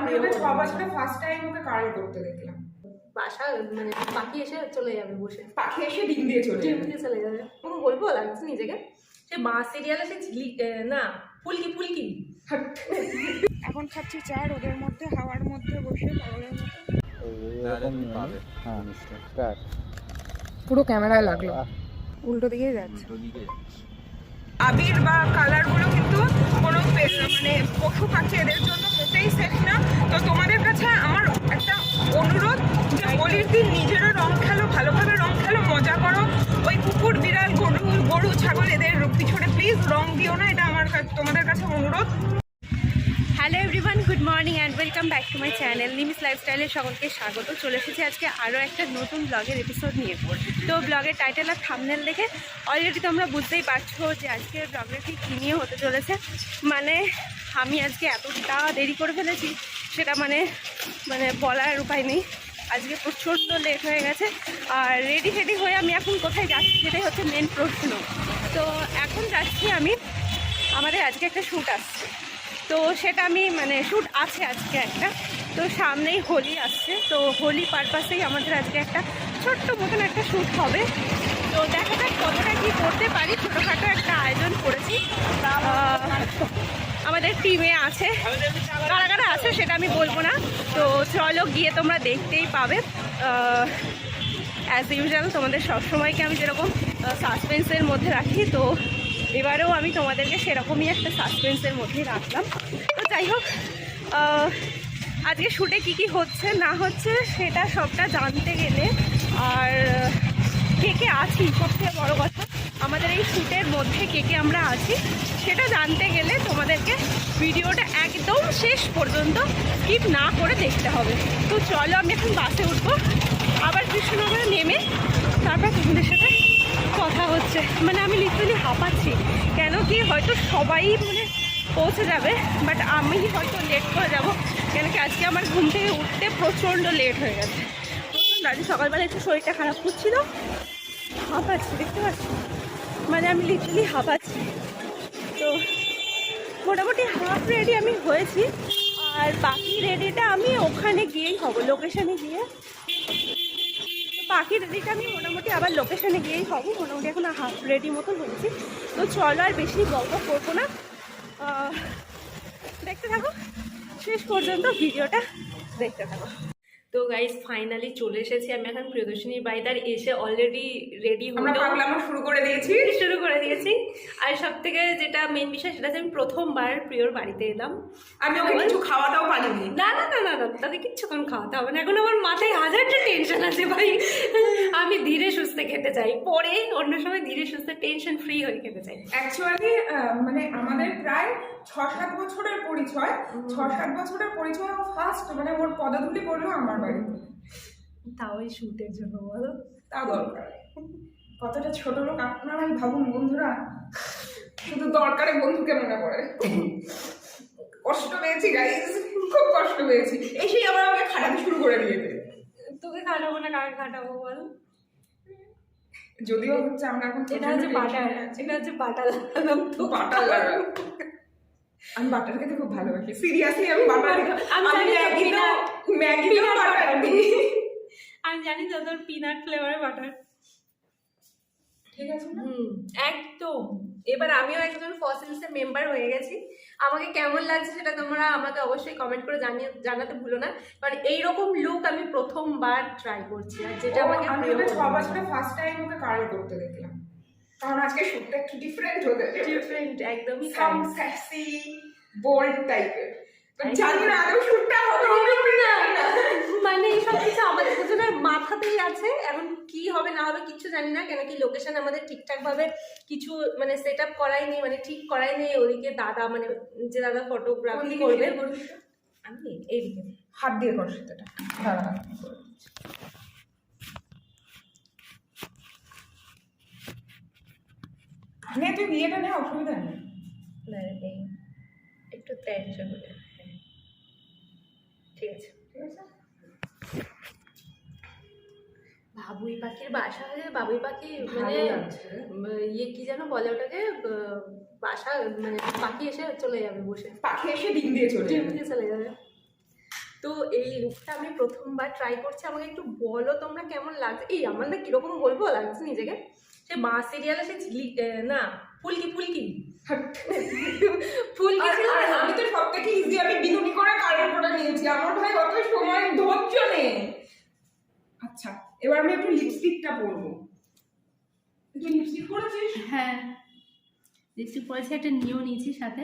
আমি ওকে 6 বছরে first time okay curl করতে দেখলাম। বাসা মানে পাখি এসে চলে যাবে, বসে পাখি এসে ডিম দিয়ে চলে যাবে। ওকে বলবো লাগছে নিজেকে, সে মা সিরিয়ালে সে ঝিলি না ফুলকি ফুলকি। এখন খাচ্ছি চা রোদের মধ্যে, হাওয়ার মধ্যে বসে পাগলের মতো। পুরো ক্যামেরায় লাগলো, উল্টো দিকে যাচ্ছে। আবির বা কালার গুলো কিন্তু কোনো মানে পশু পাখি এদের জন্য মোটেই সেফ না। তো তোমাদের কাছে আমার একটা অনুরোধ যে হোলির দিন নিজেরও রং খেলো, ভালোভাবে রং খেলো, মজা করো। ওই কুকুর, বিড়াল, গরু, ছাগল এদের পিছনে প্লিজ রং দিও না, এটা আমার তোমাদের কাছে অনুরোধ। Hello everyone, good morning and welcome back to my channel Nimis লাইফস্টাইলের সকলকে স্বাগত। চলে এসেছি আজকে আরও একটা নতুন ব্লগের এপিসোড নিয়ে। তো ব্লগের টাইটেল আর থাম্বনেল দেখে অলরেডি তোমরা বুঝতেই পারছো যে আজকের ব্লগটা ঠিক কী নিয়ে হতে চলেছে। মানে আমি আজকে এতটা দেরি করে ফেলেছি সেটা মানে বলার উপায় নেই। আজকে প্রচণ্ড লেট হয়ে গেছে, আর রেডি ফেডি হয়ে আমি এখন কোথায় যাচ্ছি সেটাই হচ্ছে মেন প্রশ্ন। তো এখন যাচ্ছি আমি, আমাদের আজকে একটা শ্যুট আসছে, তো সেটা আমি শ্যুট আছে আজকে একটা। তো সামনেই হোলি আসছে, তো হোলি পারপাসেই আমাদের আজকে একটা ছোট্ট মতন একটা শ্যুট হবে। তো দেখা যাক কতটা কী করতে পারি। ছোটোখাটো একটা আয়োজন করেছি, আমাদের টিমে আছে, কারা কারা আছে সেটা আমি বলবো না। তো চলো গিয়ে তোমরা দেখতেই পাবে। অ্যাজ ইউজুয়াল তোমাদের সবসময়কে আমি যেরকম সাসপেন্সের মধ্যে রাখি, তো এবারেও আমি তোমাদেরকে সেরকমই একটা সাসপেন্সের মধ্যেই রাখলাম। তো যাই হোক, আজকে শ্যুটে কী কী হচ্ছে না হচ্ছে সেটা সবটা জানতে গেলে, আর কে কে আছি, সবথেকে বড় কথা আমাদের এই শ্যুটের মধ্যে কে কে আমরা আছি সেটা জানতে গেলে তোমাদেরকে ভিডিওটা একদম শেষ পর্যন্ত স্কিপ না করে দেখতে হবে। তো চলো আমি এখন বাসে উঠবো, আবার কৃষ্ণনগরে নেমে তারপর তোমাদের সাথে কথা হচ্ছে। আমি লিটারালি হাঁপাচ্ছি, কেন কি হয়তো সবাই পৌঁছে যাবে, বাট আমি হয়তো লেট করে যাব, কেন কি আজকে আমার ঘুম থেকে উঠতে প্রচণ্ড লেট হয়ে গেছে। প্রচণ্ড আজকে সকালবেলা একটু শরীরটা খারাপ করছিল, হাঁপাচ্ছি, দেখতে পাচ্ছি আমি লিটারালি হাঁপাচ্ছি। তো মোটামুটি হাফ রেডি আমি হয়েছি, আর বাকি রেডিটা আমি ওখানে গিয়েই হব, লোকেশানে গিয়ে। বাকি রেডিটা আমি মোটামুটি আবার লোকেশানে গিয়েই হব, মোটামুটি এখন হাফ রেডি মতো হয়েছি। তো চলো আর বেশি গল্প করবো না, দেখতে থাকো শেষ পর্যন্ত, ভিডিওটা দেখতে থাকো। তো গাইস ফাইনালি চলে এসেছি আমি এখন প্রিয়দর্শিনীর বাড়িতে, আর এসে অলরেডি রেডি শুরু করে দিয়েছি। আর সব থেকে যেটা মেন বিষয় সেটা হচ্ছে আমি প্রথমবার প্রিয়র বাড়িতে এলাম। আমি ওকে কিছু খাওয়াতেও পারিনি। না, তাদের কিচ্ছুক্ষণ খাওয়াতে হবে না, এখন আমার মাথায় হাজারটা টেনশন আছে ভাই। আমি ধীরে সুস্থে খেতে চাই, পরে অন্য সময় ধীরে সুস্থে টেনশন ফ্রি হয়ে খেতে চাই। অ্যাকচুয়ালি আমাদের প্রায় 6-7 বছরের পরিচয়, 6-7 বছরের পরিচয় ফার্স্ট ওর পদাধূলি পড়লো আমার বাড়িতে, তাও এই শ্যুটের জন্য বলো, তা দরকার। কতটা ছোট লোক আপনারাই ভাবুন বন্ধুরা, শুধু দরকারে বন্ধুকে মনে পড়ে। কষ্ট পেয়েছি গাইস, খুব কষ্ট পেয়েছি। এসেই আবার আমাকে খাটাতে শুরু করে দিয়েছে। তোকে খাটাবো না, কাকে খাটাবো বল? যদিও হচ্ছে আমরা এখন এটা হচ্ছে বাটার, এটা হচ্ছে বাটার লাগালাম। তো বাটার লাগালাম, আমি বাটার খেতে খুব ভালোবাসি। সিরিয়াসলি আমি বাটার, ম্যাগি বাটার দিই। আমি জানি তো তোর পিনাট ফ্লেভারের বাটার, ঠিক আছে? একদম। এবার আমিও একজন ফসিলসের মেম্বার হয়ে গেছি। আমাকে কেমন লাগছে সেটা তোমরা আমাকে অবশ্যই কমেন্ট করে জানাতে ভুলো না, কারণ এইরকম লুক আমি প্রথমবার ট্রাই করছি, আর যেটা আমি 6 বছরে ফার্স্ট টাইম ওকে কার্ল করতে দেখলাম, কারণ আজকে শুটটা একটু ডিফারেন্ট হতে, ডিফারেন্ট একদমই, সাম সেক্সি বোল্ড টাইপের। জানি না আদৌ শুটটা হবে না, এই সব কিছু আমাদের দুজনের মাথাতেই আছে। এখন কি হবে না হবে কিচ্ছু জানি না, কেন কি লোকেশন আমাদের ঠিকঠাক ভাবে কিছু সেট আপ করাই নেই, ঠিক করাই নেই। ওদিকে দাদা যে দাদা ফটোগ্রাফি করবে, আমি এইদিকে হাত দিয়ে কর সেটা। নে তুই বিয়েটা নে, অসুবিধা নেই। একটু টেনশন হলে ঠিক আছে, ঠিক আছে। বাবুই পাখির বাসা হয়ে, বাবুই পাখি ইয়ে কি যেন বলে ওটাকে, বাসা পাখি এসে চলে যাবে, বসে পাখি এসে ডিম দিয়ে চলে চলে যাবে। তো এই লুকটা আমি প্রথমবার ট্রাই করছি, আমাকে একটু বলো তোমরা কেমন লাগছে। এই আমার না কিরকম বলবো লাগছে নিজেকে, সে মা সিরিয়ালে সে না ফুলকি ফুলকি ফুলকি ছিল না? আমি তো সব থেকে ইজি, আমি বিনুনি করে কানের ফোঁটা নিয়েছি, আমার ভাই অত সময় ধৈর্য নেই। আচ্ছা এবার আমি একটু লিপস্টিকটা পরবো। তুই লিপস্টিক পরেছিস? হ্যাঁ লিপস্টিক পরেছি, একটা নিয়েও নিয়েছি সাথে।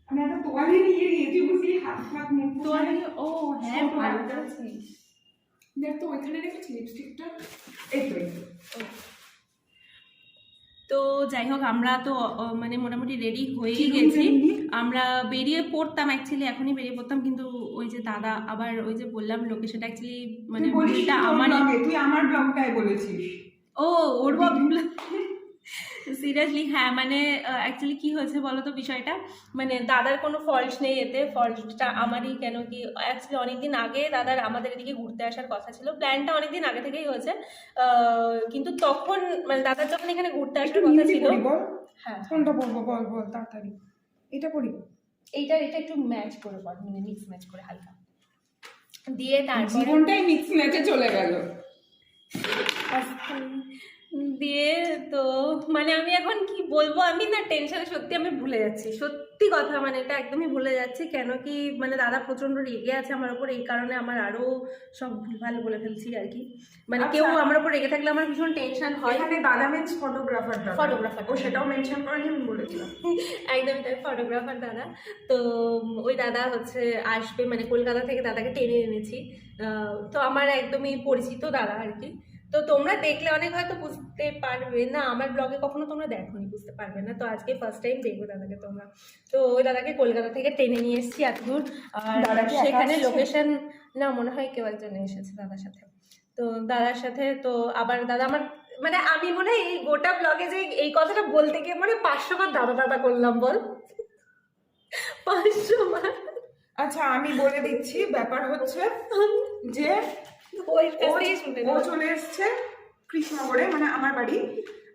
আমি একটা তোয়ালে নিয়ে নিয়েছি, বুঝলি, হাত হাত মুখ তোয়ালে ও হ্যাঁ ভালো করেছিস। দেখ তো ওইখানে রেখেছি লিপস্টিকটা, এই তো এই তো। তো যাই হোক আমরা তো মানে মোটামুটি রেডি হয়েই গেছি। আমরা বেরিয়ে পড়তাম অ্যাকচুয়ালি, এখনই বেরিয়ে পড়তাম, কিন্তু ওই যে দাদা আবার ওই যে বললাম লোকেশনটা অ্যাকচুয়ালি মানে ভুলটা আমারই। তুই আমার ব্লগটাই বলেছিস। ও ওর সিরিয়াসলি হ্যাঁ, মানে অ্যাকচুয়ালি কি হয়েছে বলো তো বিষয়টা, মানে দাদার কোনো ফল্ট নেই এতে, ফল্টটা আমারই। কেন কি অ্যাকচুয়ালি অনেকদিন আগে দাদার আমাদের এদিকে ঘুরতে আসার কথা ছিল, প্ল্যানটা অনেকদিন আগে থেকেই হয়েছে, কিন্তু তখন মানে দাদার যখন এখানে ঘুরতে আসার কথা ছিল। হ্যাঁ কোনটা বলবো, বল বল তাড়াতাড়ি। এটা পরি, এটা একটু ম্যাচ করে পর, মানে মিক্স ম্যাচ করে হালকা দিয়ে তারপর জীবনটাই মিক্স ম্যাচে চলে গেল। দিয়ে তো মানে আমি এখন কি বলবো, আমি না টেনশনে সত্যি আমি ভুলে যাচ্ছি, সত্যি কথা, মানে এটা একদমই ভুলে যাচ্ছি। কেন কি মানে দাদা প্রচন্ড রেগে আছে আমার উপর, এই কারণে আমার আরো সব ভুলভাল বলে ফেলছি আর কি। মানে কেউ আমার উপর রেগে থাকলে আমার ভীষণ টেনশন হয়। এখানে দাদা মিন্স ফটোগ্রাফার, ফটোগ্রাফার, ও সেটাও মেনশন করেনি, আমি বলেছিলাম। একদমই তাই, ফটোগ্রাফার দাদা। তো ওই দাদা হচ্ছে আসবে, মানে কলকাতা থেকে দাদাকে টেনে এনেছি। তো আমার একদমই পরিচিত দাদা আর কি। তো তোমরা দেখলে অনেক হয়তো বুঝতে পারবে না, আমার ব্লগে কখনো তোমরা দেখোনি, বুঝতে পারবে না। তো আজকে ফার্স্ট টাইম দেখবো দাদাকে তোমরা। তো ওই দাদাকে কলকাতা থেকে টেনে নিয়ে এসেছি এতদূর, আর সেখানে লোকেশন না মনে হয় কেউ একজন এসেছে দাদার সাথে। তো দাদার সাথে তো আবার দাদা আমার মানে আমি মনে হয় এই গোটা ব্লগে যে এই কথাটা বলতে গিয়ে মানে 500 বার দাদা দাদা করলাম, বল 500 বার। আচ্ছা আমি বলে দিচ্ছি, ব্যাপার হচ্ছে যে ও চলে এসছে কৃষ্ণনগরে, মানে আমার বাড়ি,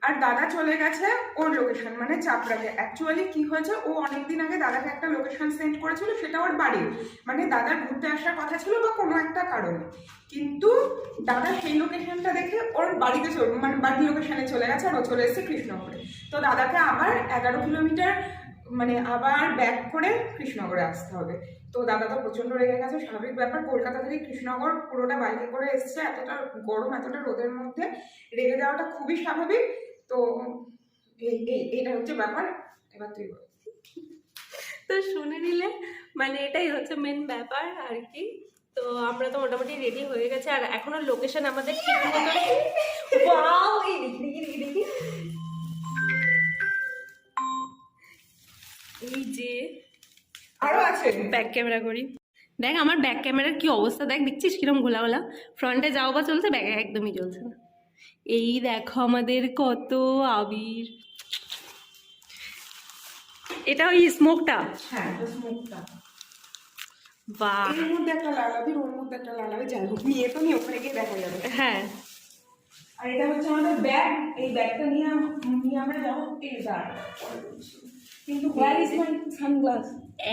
আর দাদা চলে গেছে ওর লোকেশন মানে চাপড়াতে। অ্যাকচুয়ালি কি হয়েছে, ও অনেকদিন আগে দাদাকে একটা লোকেশন সেন্ড করেছিল, সেটা ওর বাড়ি, মানে দাদার ঘুরতে আসার কথা ছিল বা কোনো একটা কারণে, কিন্তু দাদা সেই লোকেশনটা দেখে ওর বাড়িতে মানে বাড়ির লোকেশনে চলে গেছে, আর ও চলে এসেছে কৃষ্ণনগরে। তো দাদাকে আবার 11 কিলোমিটার মানে আবার ব্যাক করে কৃষ্ণনগরে আসতে হবে। তো দাদা তো প্রচন্ড রেগে গেছে, স্বাভাবিক ব্যাপার, কলকাতা থেকে কৃষ্ণনগর পুরোটা বাইকে করে এসছে, এতটা গরম এতটা রোদের মধ্যে রেগে যাওয়াটা খুবই স্বাভাবিক। তো এইটা হচ্ছে ব্যাপার, এবার তুই বল। তো শুনে নিলে, মানে এটাই হচ্ছে মেন ব্যাপার আর কি। তো আমরা তো মোটামুটি রেডি হয়ে গেছে, আর এখনো লোকেশন আমাদের ঠিক মতো ওয়াও, এই দেখি এই যে আরো আছে, ব্যাক ক্যামেরা করি, দেখ আমার ব্যাক ক্যামেরার কি অবস্থা, দেখ দেখছিস কিরম ঘোলা ঘোলা, ফ্রন্টে যাও বা চলছে, ব্যাকে একদমই চলছে না। এই দেখো আমাদের কত আবির, এটা ওই স্মোকটা, হ্যাঁ স্মোকটা, বাহ, এর মধ্যে একটা লাল আবির, ওর মধ্যে একটা লাল আবির, যাই হোক নিয়ে তো নিয়ে ওখানে গিয়ে দেখা যাবে। হ্যাঁ আর এটা হচ্ছে আমাদের ব্যাগ, এই ব্যাগটা নিয়ে আমরা যাবো তেজার, কিন্তু হোয়ার ইজ মাই সানগ্লাস।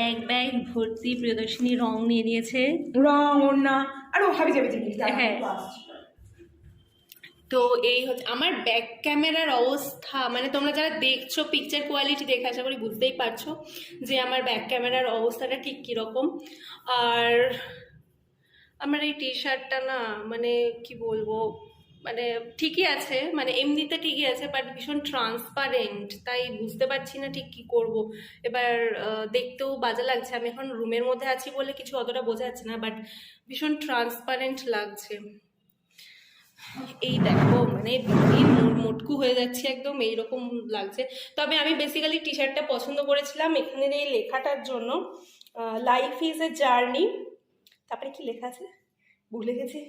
এক ব্যাগ ভর্তি প্রিয়দর্শিনী রং নিয়ে নিয়েছে, রং ওড়না, আর ও হাবি যাবে জিনিস। হ্যাঁ তো এই হচ্ছে আমার ব্যাক ক্যামেরার অবস্থা, মানে তোমরা যারা দেখছো পিকচার কোয়ালিটি দেখে আশা করি বুঝতেই পারছো যে আমার ব্যাক ক্যামেরার অবস্থাটা ঠিক কীরকম। আর আমার এই টি শার্টটা না মানে কি বলবো, মানে ঠিকই আছে, মানে এমনিতে ঠিকই আছে, বাট ভীষণ ট্রান্সপারেন্ট, তাই বুঝতে পারছি না ঠিক কী করব। এবার দেখতেও বাজে লাগছে, আমি এখন রুমের মধ্যে আছি বলে কিছু অতটা বোঝা যাচ্ছে না, বাট ভীষণ ট্রান্সপারেন্ট লাগছে। এই দেখো মানে মোটকু হয়ে যাচ্ছে একদম, এইরকম লাগছে। তবে আমি বেসিক্যালি টি শার্টটা পছন্দ করেছিলাম এখানের এই লেখাটার জন্য, লাইফ ইজ এ জার্নি, তারপরে কি লেখা আছে ভুলে গেছি,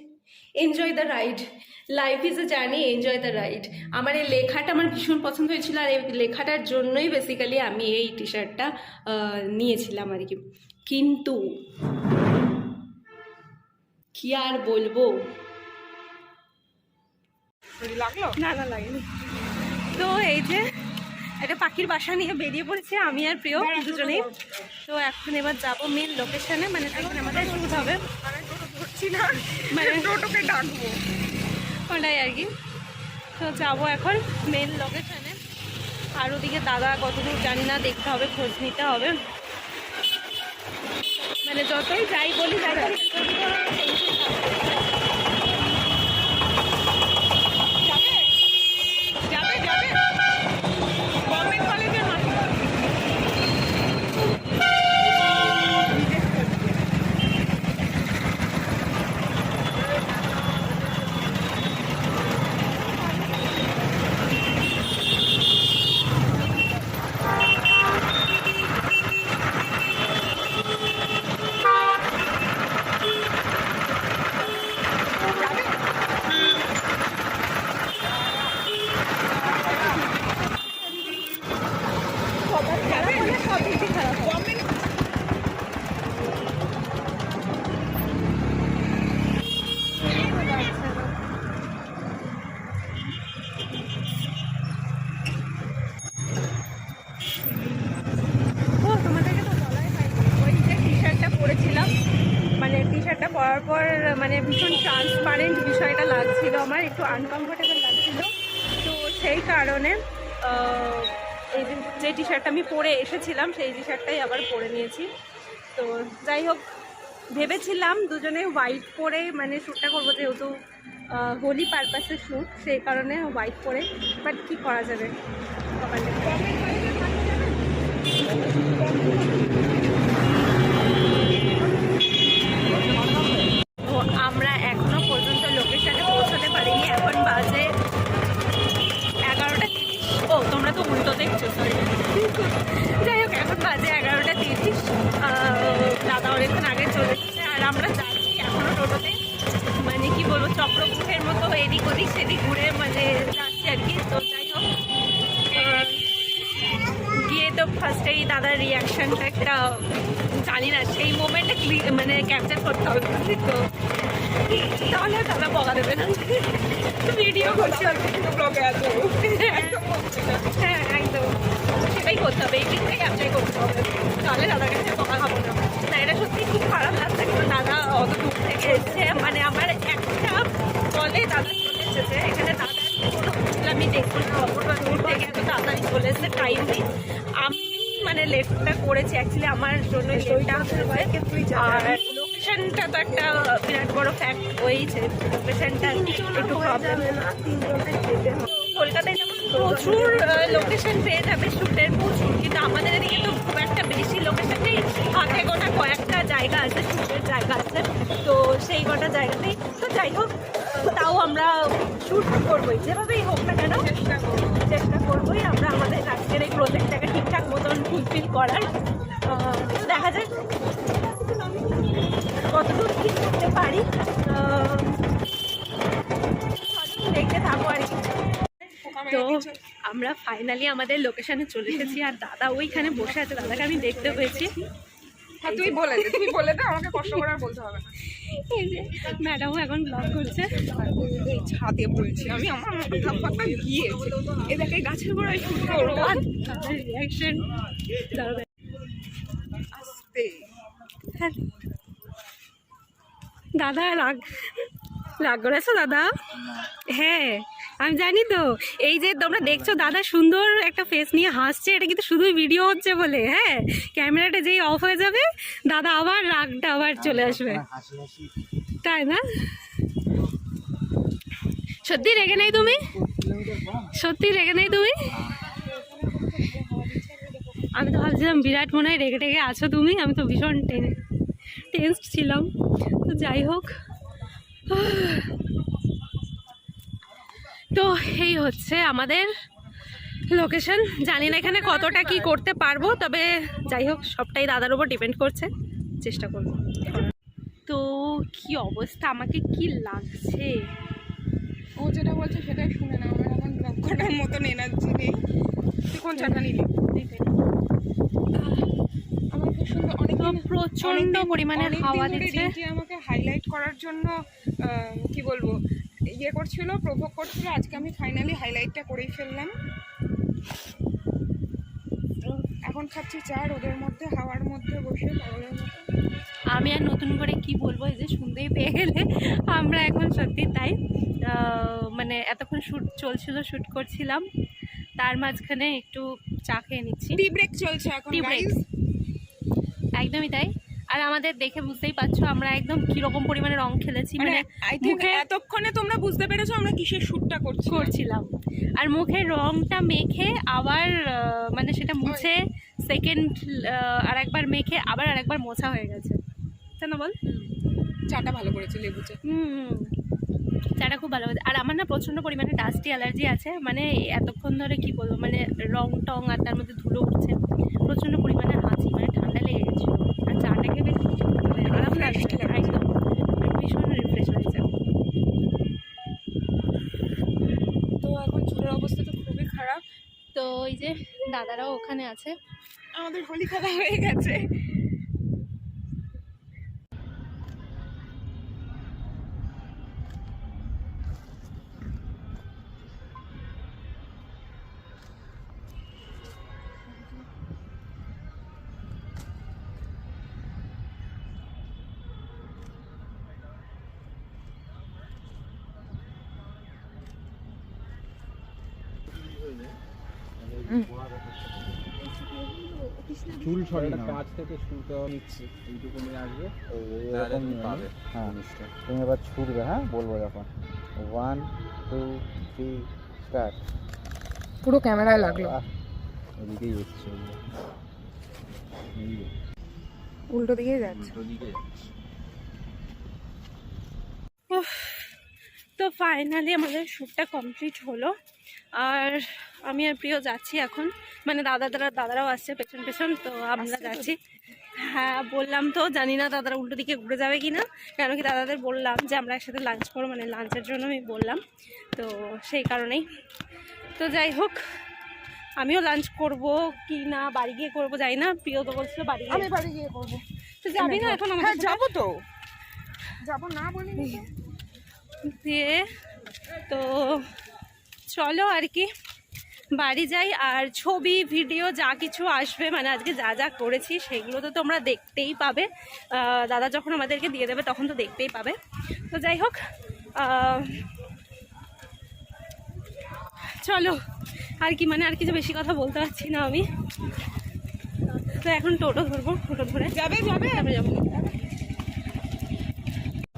enjoy the ride, life is a journey enjoy the ride. আমার এই লেখাটা আমার ভীষণ পছন্দ হয়েছিল, আর এই লেখাটার জন্যই বেসিক্যালি আমি এই টি শার্টটা নিয়েছিলাম আর কি। কিন্তু কি আর বলবো, লাগলো না লাগেনি। তো এই যে একটা পাখির বাসা নিয়ে বেরিয়ে পড়েছি আমি আর প্রিয় দুজনেই। তো এখন এবার যাবো মেন লোকেশনে, মানে যেখানে আমাদের শুট হবে, মানে টোটোকে ডাকবো ওটাই আর কি। তো যাবো এখন মেন লোকেশনে। আর ওদিকে দাদা কতদূর জানি না, দেখতে হবে, খোঁজ নিতে হবে। মানে যতই যাই বলি যাই বলি, যাবে যাবে গভর্নমেন্ট কলেজের মাঠে। সব দিক দিয়ে খারাপ হয়। গভর্নমেন্ট ও তোমাদেরকে তো বলাই হয়নি, ওই যে টি শার্টটা পরেছিলাম, মানে টি শার্টটা পরার পর মানে ভীষণ ট্রান্সপারেন্ট বিষয়টা লাগছিল, আমার একটু আনকমফোর্টেবল লাগছিল। তো সেই কারণে এই যে টি শার্টটা আমি পরে এসেছিলাম সেই টি শার্টটাই আবার পরে নিয়েছি। তো যাই হোক, ভেবেছিলাম দুজনে হোয়াইট পরে মানে শ্যুটটা করবো, যেহেতু হোলি পারপাসের শ্যুট, সেই কারণে হোয়াইট পরে, বাট কী করা যাবে। তো আমরা এখনো পর্যন্ত লোকেশনে পৌঁছাতে পারিনি, এখন বাজে 11:30। ও তোমরা তো উল্টো দেখছো, সরি। যাই হোক, এখন বাজে 11:30। দাদা অনেকক্ষণ আগে চলে এসেছে আর আমরা যাচ্ছি এখনো টোটোতে, মানে কি বলবো, চক্রবুকের মতো এদিক ওদিক সেদিক ঘুরে মানে যাচ্ছি আর কি। তো যাই হোক, গিয়ে তো ফার্স্টেই দাদার রিয়াকশানটা একটা জানি না, সেই মোমেন্টে মানে ক্যাপচার করতে হবে। তো তাহলে দাদা বকা দেবে না, ভিডিও করতে হবে, ব্লগে আছে হ্যাঁ একদম সেটাই করতে হবে, এই দিকটাই ক্যাপচার করতে হবে, তাহলে দাদার কাছে বকা খাবো না। না, এটা সত্যি খুব খারাপ লাগছে, কিন্তু দাদা অত দূর থেকে এসছে, মানে আমার একটা বলে দাদা চলে এসেছে এখানে, দাদা কোনো আমি দেখবো না, অপরটা দূর থেকে এত তাড়াতাড়ি চলে এসছে, টাইম নেই। আমি মানে লেটটা করেছি অ্যাকচুয়ালি, আমার জন্য লেটটা হয়েছে। আর লোকেশনটা তো একটা বিরাট বড় ফ্যাক্ট হয়েছে, লোকেশনটা একটু প্রবলেম। কলকাতায় যেমন প্রচুর লোকেশন পেয়ে যাবে শ্যুটের, প্রচুর, কিন্তু আমাদের এদিকে তো খুব একটা বেশি লোকেশন নেই, হাতে গোনা কয়েকটা জায়গা আছে, শ্যুটের জায়গা আছে, তো সেই কটা জায়গাতেই। তো যাই হোক, তাও আমরা শ্যুট করবোই, যেভাবেই হোক না কেন চেষ্টা করবোই আমরা আমাদের আজকের এই প্রজেক্টটাকে ঠিকঠাক মতন ফুলফিল করার। দেখা যাক কতদূর কী করতে পারি, দেখতে থাকবো আর কি। তো আমরা ফাইনালি আমাদের লোকেশনে চলে এসেছি, আর দাদা ওইখানে বসে আছে, দাদাকে আমি দেখতে পেয়েছি। হ্যাঁ তুই বলে দে, আমাকে কষ্ট করে আর বলতে হবে না। এই যে ম্যাডামও এখন ব্লগ করছে, এই ছাদে বলছি আমি, আমার মাথা ফাটা গিয়েছে, এ দেখে গাছের গোড়ায় শুট করবো। রিয়াকশন আস্তে দাদা রাগ করেছো দাদা? হ্যাঁ আমি জানি তো, এই যে তোমরা দেখছো দাদা সুন্দর একটা ফেস নিয়ে হাসছে, এটা কিন্তু শুধুই ভিডিও হচ্ছে বলে। হ্যাঁ, ক্যামেরাটা যেই অফ হয়ে যাবে দাদা আবার রাগটা আবার চলে আসবে, তাই না? সত্যি রেগে নেই তুমি? সত্যি রেগে নেই তুমি? আমি তো ভাবছিলাম বিরাট মনে হয় রেগে টেগে আছো তুমি, আমি তো ভীষণ টেন্সড ছিলাম। তো যাই হোক, তো এই হচ্ছে আমাদের লোকেশন। জানি না এখানে কতটা কি করতে পারবো, তবে যাই হোক সবটাই দাদার উপর ডিপেন্ড করছে, চেষ্টা করব। তো কি অবস্থা, আমাকে কি লাগছে, ও যেটা বলছে সেটাই শুনে না, আমার এখন ব্লগ করার মতন এনার্জি নেই। তুই কোন চাটা নিলি? আমার খুব সুন্দর, অনেক প্রচন্ড পরিমাণে হাওয়া দিচ্ছে। আমাকে হাইলাইট করার জন্য কি বলবো ইয়ে করছিল, প্রভোগ করছিল, আজকে আমি ফাইনালি হাইলাইটটা করেই ফেললাম। এখন খাচ্ছি চা রোদের মধ্যে, হাওয়ার মধ্যে বসে পাগলের মতো। আমি আর নতুন করে কি বলবো, এই যে শুনতেই পেয়ে গেলে আমরা এখন সত্যি তাই মানে এতক্ষণ শ্যুট চলছিল, শ্যুট করছিলাম, তার মাঝখানে একটু চা খেয়ে নিচ্ছি। টি ব্রেক চলছে এখন টি ব্রেক, একদমই তাই। আর আমাদের দেখে বুঝতেই পারছো আমরা একদম কিরকম পরিমাণে রং খেলেছি, মানে মুখে এতক্ষণে তোমরা বুঝতে পেরেছো আমরা কিসের শ্যুটটা করছিলাম। আর মুখে রংটা মেখে আবার মানে সেটা মুছে সেকেন্ড আর একবার মেখে আবার আরেকবার মোছা হয়ে গেছে, তাই না বল? চাটা ভালো করেছে, লেবু চা। চাটা খুব ভালো হয়েছে। আর আমার না প্রচণ্ড পরিমাণে ডাস্টি অ্যালার্জি আছে, মানে এতক্ষণ ধরে কি বলবো, মানে রং টং আর তার মধ্যে ধুলো উঠছে, প্রচণ্ড পরিমাণে হাঁচি, মানে ঠান্ডা লেগে গেছিলো। আর চাটাকে বেশ মানে আরাম লাগছে, একদম ভীষণ রিফ্রেশ হয়েছে। তো এখন চুলের অবস্থা তো খুবই খারাপ। তো এই যে দাদারাও ওখানে আছে, আমাদের হোলি খেলা হয়ে গেছে। চুল সরি না, কাছ থেকে চুলটা নিচ্ছি, এইটুকু নিয়ে আসবে, এরকম পাবে। হ্যাঁ, তুমি এবার ছুটবে, হ্যাঁ বলবো যখন। 1 2 3 স্টার্ট। পুরো ক্যামেরায় লাগলো, এদিকেই এসছে, উল্টো দিকেই যাচ্ছে। তো ফাইনালি আমাদের শ্যুটটা কমপ্লিট হলো। আর আমি আর প্রিয় যাচ্ছি এখন, মানে দাদারাও আসছে পেছন পেছন, তো আমরা যাচ্ছি। হ্যাঁ বললাম তো, জানি না দাদারা উল্টো দিকে ঘুরে যাবে কি না, কেন কি দাদাদের বললাম যে আমরা একসাথে লাঞ্চ করবো, মানে লাঞ্চের জন্য আমি বললাম, তো সেই কারণেই। তো যাই হোক, আমিও লাঞ্চ করব কি না বাড়ি গিয়ে করবো জানি না, প্রিয় তো বলছিল বাড়ি গিয়ে করবো। তো যাবি না এখন? হ্যাঁ যাবো, তো যাবো না বলিনি দিয়ে। তো চলো আর কি বাড়ি যাই। আর ছবি ভিডিও যা কিছু আসবে, মানে আজকে যা যা করেছি সেগুলো তো তোমরা দেখতেই পাবে, দাদা যখন আমাদেরকে দিয়ে দেবে তখন তো দেখতেই পাবে। তো যাই হোক, চলো আর কি, মানে আর কিছু বেশি কথা বলতে পারছি না আমি। তো এখন টোটো ধরবো, টোটো ধরে যাবে আমি যাবো।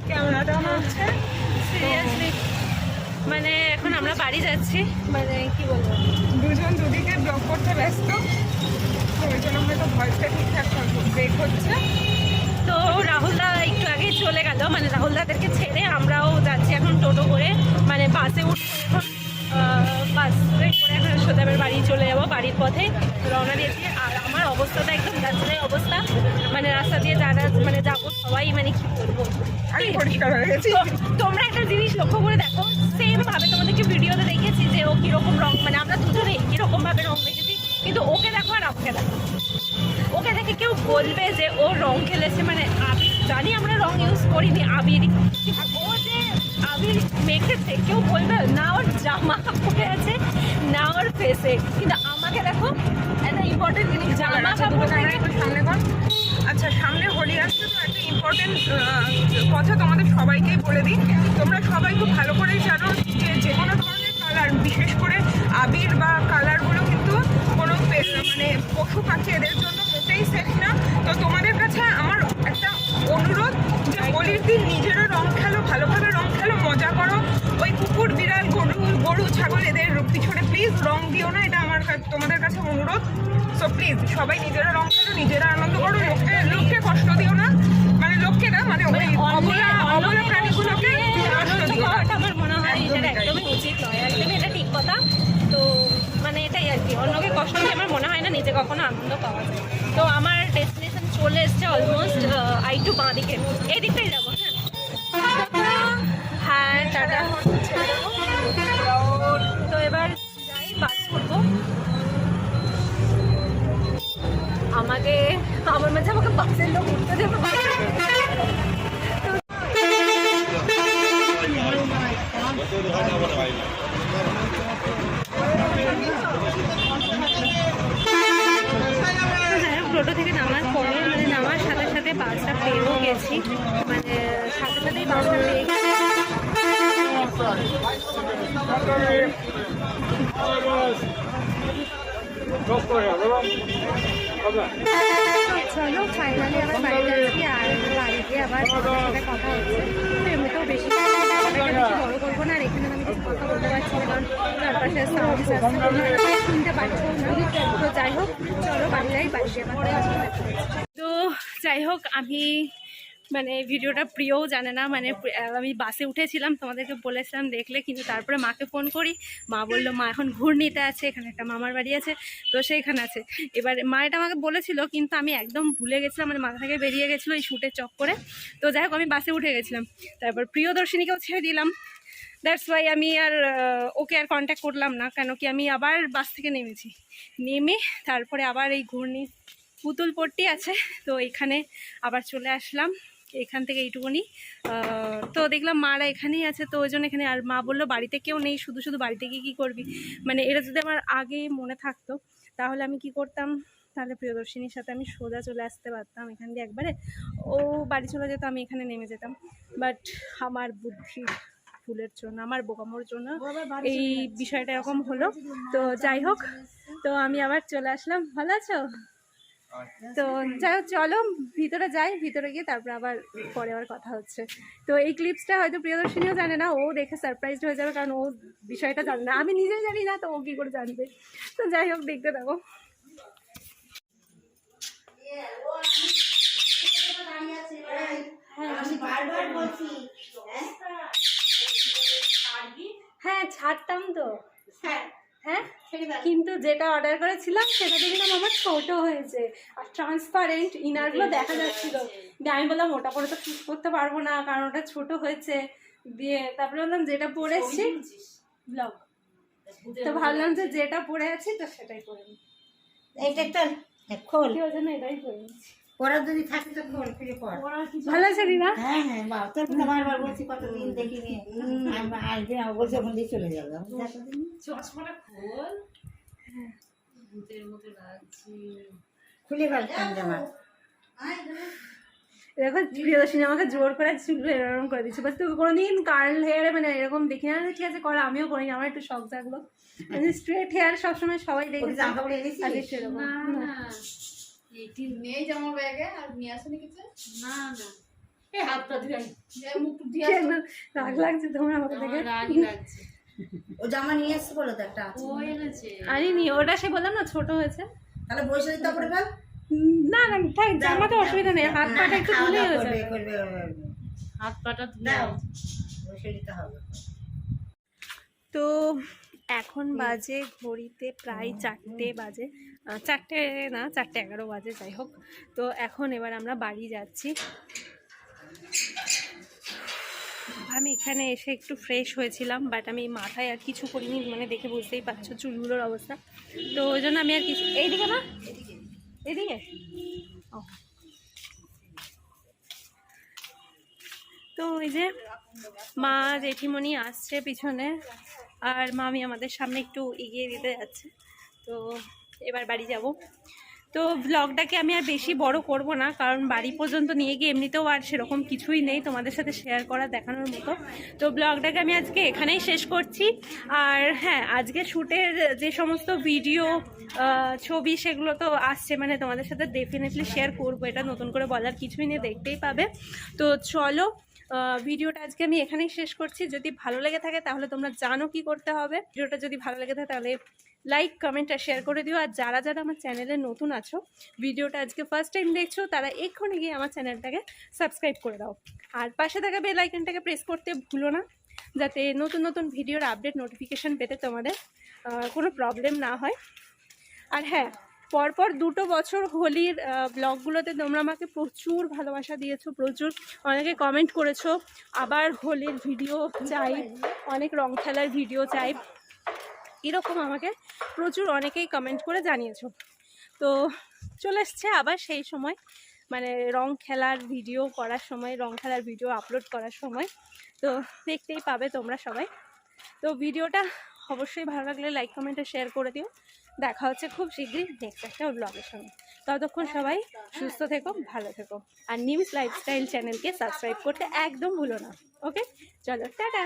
ক্যামেরাটা আমার হচ্ছে সিরিয়াসলি, মানে এখন আমরা বাড়ি যাচ্ছি, মানে কি বলবো, দুজন দুদিকে ব্লগ করতে ব্যস্ত, তো ওই জন্য হয়তো ভয়েসটা ঠিকঠাক ব্রেক হচ্ছে। তো রাহুলদা একটু আগেই চলে গেল, মানে রাহুলদাদেরকে ছেড়ে আমরাও যাচ্ছি এখন টোটো করে, মানে বাসে উঠবো এখন, বাসে করে এখন সোজাবের বাড়ি চলে যাবো, বাড়ির পথে রওনা দিয়েছি। আর আমার অবস্থাটা একদম যাচ্ছেই অবস্থা, মানে রাস্তা দিয়ে যারা মানে যাবো সবাই মানে কি বলবো, আমি পরিষ্কার হয়ে গেছি। তোমরা একটা জিনিস লক্ষ্য করে দেখো, সেম ভাবে তোমাদেরকে ভিডিওতে দেখেছি যে ও কিরকম রং, মানে আমরা দুজনে কিরকম ভাবে রং দেখেছি, কিন্তু ওকে দেখো আর আমাকে দেখো, ওকে দেখে কেউ বলবে যে ও রং খেলেছে, মানে আবির, জানি আমরা রং ইউজ করিনি আবির, ও যে আবির মেখেছে কেউ বলবে না, ওর জামা কাপড়ে আছে না ওর ফেসে, কিন্তু আমাকে দেখো একটা ইম্পর্টেন্ট জিনিস, জামা কাপড় থেকে সামনে কর। আচ্ছা, সামনে হোলি আসছে, তো একটা ইম্পর্টেন্ট কথা তোমাদের সবাইকেই বলে দিই। তোমরা সবাই খুব ভালো করেই জানো যে কোনো ধরনের কালার, বিশেষ করে আবির বা কালারগুলো কিন্তু কোনো মানে পশু পাখি এদের জন্য মোটেই সেফ না। তো তোমাদের কাছে আমার একটা অনুরোধ যে হোলির দিন নিজেরা রং খেলো, ভালোভাবে রং খেলো, মজা করো। ওই কুকুর বিড়াল গরু ছাগল এদের পিছনে প্লিজ রং দিও না, এটা আমার তোমাদের কাছে অনুরোধ। সো প্লিজ সবাই নিজেরা রং খেলো, নিজেরা আনন্দ করো, লোককে কষ্ট দিও না, মানে লোককে না, মানে ওই অবলা প্রাণীগুলোকে কষ্ট দিও না। আমার মনে হয় এটা একদমই উচিত নয়, একদমই এটা ঠিক কথা। তো মানে এটাই আর কি, অন্যকে কষ্ট দিয়ে আমার মনে হয় না নিজে কখনো আনন্দ পাওয়া যায়। তো আমার ডেস্টিনেশন চলে এসছে অলমোস্ট, একটু বাঁ দিকে, এই দিকটাই যাবো। হ্যাঁ টাটা। তো এবার যাই, বাস করবো। আমার মাঝে আমাকে বাসের লোক উঠতে দেবে, সাথে বাসটা পেয়েও গেছি, মানে সাথে সাথেই বাসটা পেয়ে গেছি। চলো ফাইনালি আবার বাড়িতে আসি, আর বাড়িতে আবার সাথে কথা হচ্ছে। তো এমনিতেও বেশি বড় করবো না, আর এখানে আমি কিছু কথা বলতে পারছি না, কারণ চারপাশে সাউন্ড শুনতে পাচ্ছ না। তো যাই হোক, চলো বাড়ি যাই, বাড়িতে আবার তো যাই হোক, আমি মানে ভিডিওটা প্রিয়ও জানে না, মানে আমি বাসে উঠেছিলাম, তোমাদেরকে বলেছিলাম দেখলে, কিন্তু তারপরে মাকে ফোন করি, মা বললো মা এখন ঘূর্ণিতে আছে, এখানে একটা মামার বাড়ি আছে, তো সেইখানে আছে। এবার মা এটা আমাকে বলেছিল, কিন্তু আমি একদম ভুলে গেছিলাম, মানে মাথা থেকে বেরিয়ে গেছিলো এই শ্যুটের চক্করে। তো যাই হোক, আমি বাসে উঠে গেছিলাম, তারপর প্রিয়দর্শিনীকেও ছেড়ে দিলাম। দ্যাটস ওয়াই আমি আর ওকে আর কন্ট্যাক্ট করলাম না, কেন কি আমি আবার বাস থেকে নেমে তারপরে আবার এই ঘূর্ণি পুতুলপট্টি আছে, তো এখানে আবার চলে আসলাম। এখান থেকে এইটুকুনি, তো দেখলাম মারা এখানেই আছে, তো ওই জন্য এখানে। আর মা বললো বাড়িতে কেউ নেই, শুধু শুধু বাড়িতে গিয়ে কী করবি, মানে এটা যদি আমার আগে মনে থাকতো তাহলে আমি কি করতাম, তাহলে প্রিয়দর্শিনীর সাথে আমি সোজা চলে আসতে পারতাম এখান দিয়ে একবারে, ও বাড়ি চলে যেত, আমি এখানে নেমে যেতাম। বাট আমার বুদ্ধি ফুলের জন্য, আমার বোকামোর জন্য এই বিষয়টা এরকম হলো। তো যাই হোক, তো আমি আবার চলে আসলাম। ভালো আছো? তো যাই হোক, চলো ভিতরে যাই, ভিতরে গিয়ে তারপর আবার পরে আবার কথা হচ্ছে। তো এই ক্লিপসটা হয়তো প্রিয়দর্শিনীও জানে না, ও দেখে সারপ্রাইজড হয়ে যাবে, কারণ ও বিষয়টা জানে না, আমি নিজেই জানি না, তো ও কী করে জানবে। তো যাই হোক, দেখতে থাকো। হ্যাঁ ছাড়তাম তো, হ্যাঁ হ্যাঁ, কিন্তু যেটা অর্ডার করেছিলাম সেটা দেখলাম আমার ছোট হয়েছে, আর ট্রান্সপারেন্ট ইনারগুলো দেখা যাচ্ছিল, দিয়ে আমি বললাম ওটা পরে তো শুট করতে পারবো না, কারণ ওটা ছোট হয়েছে। দিয়ে তারপরে বললাম যেটা পরেছি ব্লগ, তো ভাবলাম যে যেটা পরে আছি তো সেটাই পরে নি, এইটা তো খোল, ওই জন্য এটাই পরে নিচ্ছি। পড়া যদি থাকে তো খোল, ফিরে পড়। ভালো আছে রিনা? হ্যাঁ হ্যাঁ, বাবা তোর কথা বারবার বলছি, কতদিন দেখিনি, আসবে না বলছে, ওখান দিয়ে চলে যাবে। চশমাটা খোল, ভূতের মতো লাগছে। খুলে ফেলতাম জামা। দেখো প্রিয়দর্শিনী আমাকে জোর করে চুলগুলো এরকম করে দিচ্ছে, বাস তুই কোনোদিন কার্ল হেয়ারে মানে এরকম দেখি না, ঠিক আছে করা, আমিও করিনি, আমার একটু শখ জাগলো। স্ট্রেট হেয়ার সবসময় সবাই দেখে জামা কাপড় এনেছিস? সেরকম না না, এটি নেই জামা ব্যাগে, আর নিয়ে আসেনি কিছু। না না, এই হাতটা ধুয়ে মুখ ধুয়ে রাগ লাগছে তোমার আমাকে দেখে? রাগই লাগছে। ও জামা নিয়ে এসছে বলো তো একটা আছে। ও এনেছে। আনিনি, ওটা সে বললাম না ছোট হয়েছে। তাহলে বসে দিতে পারে না? না না থাক, জামা তো অসুবিধা নেই, হাত পাটা একটু ধুলেই হয়ে যাবে। হাত পাটা ধুয়ে দাও, বসে দিতে হবে। তো এখন বাজে ঘড়িতে প্রায় 4টে বাজে, 4টে না 4:11 বাজে, যাই হোক। তো এখন এবার আমরা বাড়ি যাচ্ছি। আমি এখানে এসে একটু ফ্রেশ হয়েছিলাম, বাট আমি মাথায় আর কিছু করিনি, মানে দেখে বুঝতেই পারছো চুলগুলোর অবস্থা, তো ওই জন্য আমি আর কিছু। এইদিকে না, এদিকে ও। তো ওই যে মা জেঠিমণি আসছে পিছনে, আর মামি আমাদের সামনে একটু এগিয়ে দিতে যাচ্ছে। তো এবার বাড়ি যাব। তো ব্লগটাকে আমি আর বেশি বড় করব না, কারণ বাড়ি পর্যন্ত নিয়ে গিয়ে এমনিতেও আর সেরকম কিছুই নেই তোমাদের সাথে শেয়ার করা, দেখানোর মতো। তো ব্লগটাকে আমি আজকে এখানেই শেষ করছি। আর হ্যাঁ, আজকে শ্যুটের যে সমস্ত ভিডিও ছবি সেগুলো তো আসছে, মানে তোমাদের সাথে ডেফিনেটলি শেয়ার করবো, এটা নতুন করে বলার কিছুই নেই, দেখতেই পাবে। তো চলো ভিডিওটা আজকে আমি এখানেই শেষ করছি। যদি ভালো লেগে থাকে তাহলে তোমরা জানো কি করতে হবে। ভিডিওটা যদি ভালো লেগে থাকে তাহলে লাইক, কমেন্ট আর শেয়ার করে দিও। আর যারা যারা আমার চ্যানেলে নতুন আছো, ভিডিওটা আজকে ফার্স্ট টাইম দেখছো, তারা এক্ষুনি গিয়ে আমার চ্যানেলটাকে সাবস্ক্রাইব করে দাও, আর পাশে থাকা বেল আইকনটাকে প্রেস করতে ভুলো না, যাতে নতুন নতুন ভিডিওর আপডেট নোটিফিকেশান পেতে তোমাদের কোনো প্রবলেম না হয়। আর হ্যাঁ, পরপর 2 বছর হোলির ব্লগগুলোতে তোমরা আমাকে প্রচুর ভালোবাসা দিয়েছো, প্রচুর অনেকে কমেন্ট করেছো আবার হোলির ভিডিও চাই, অনেক রং খেলার ভিডিও চাই, এরকম আমাকে প্রচুর অনেকেই কমেন্ট করে জানিয়েছো। তো চলে এসছে আবার সেই সময়, মানে রং খেলার ভিডিও করার সময়, রং খেলার ভিডিও আপলোড করার সময়। তো দেখতেই পাবে তোমরা সবাই। তো ভিডিওটা অবশ্যই ভালো লাগলে লাইক, কমেন্ট আর শেয়ার করে দিও। দেখা হচ্ছে খুব শীঘ্রই নেক্সট একটা ব্লগের সঙ্গে। ততক্ষণ সবাই সুস্থ থেকো, ভালো থেকো, আর নিমস লাইফস্টাইল চ্যানেলকে সাবস্ক্রাইব করতে একদম ভুলো না। ওকে, চলো টাটা।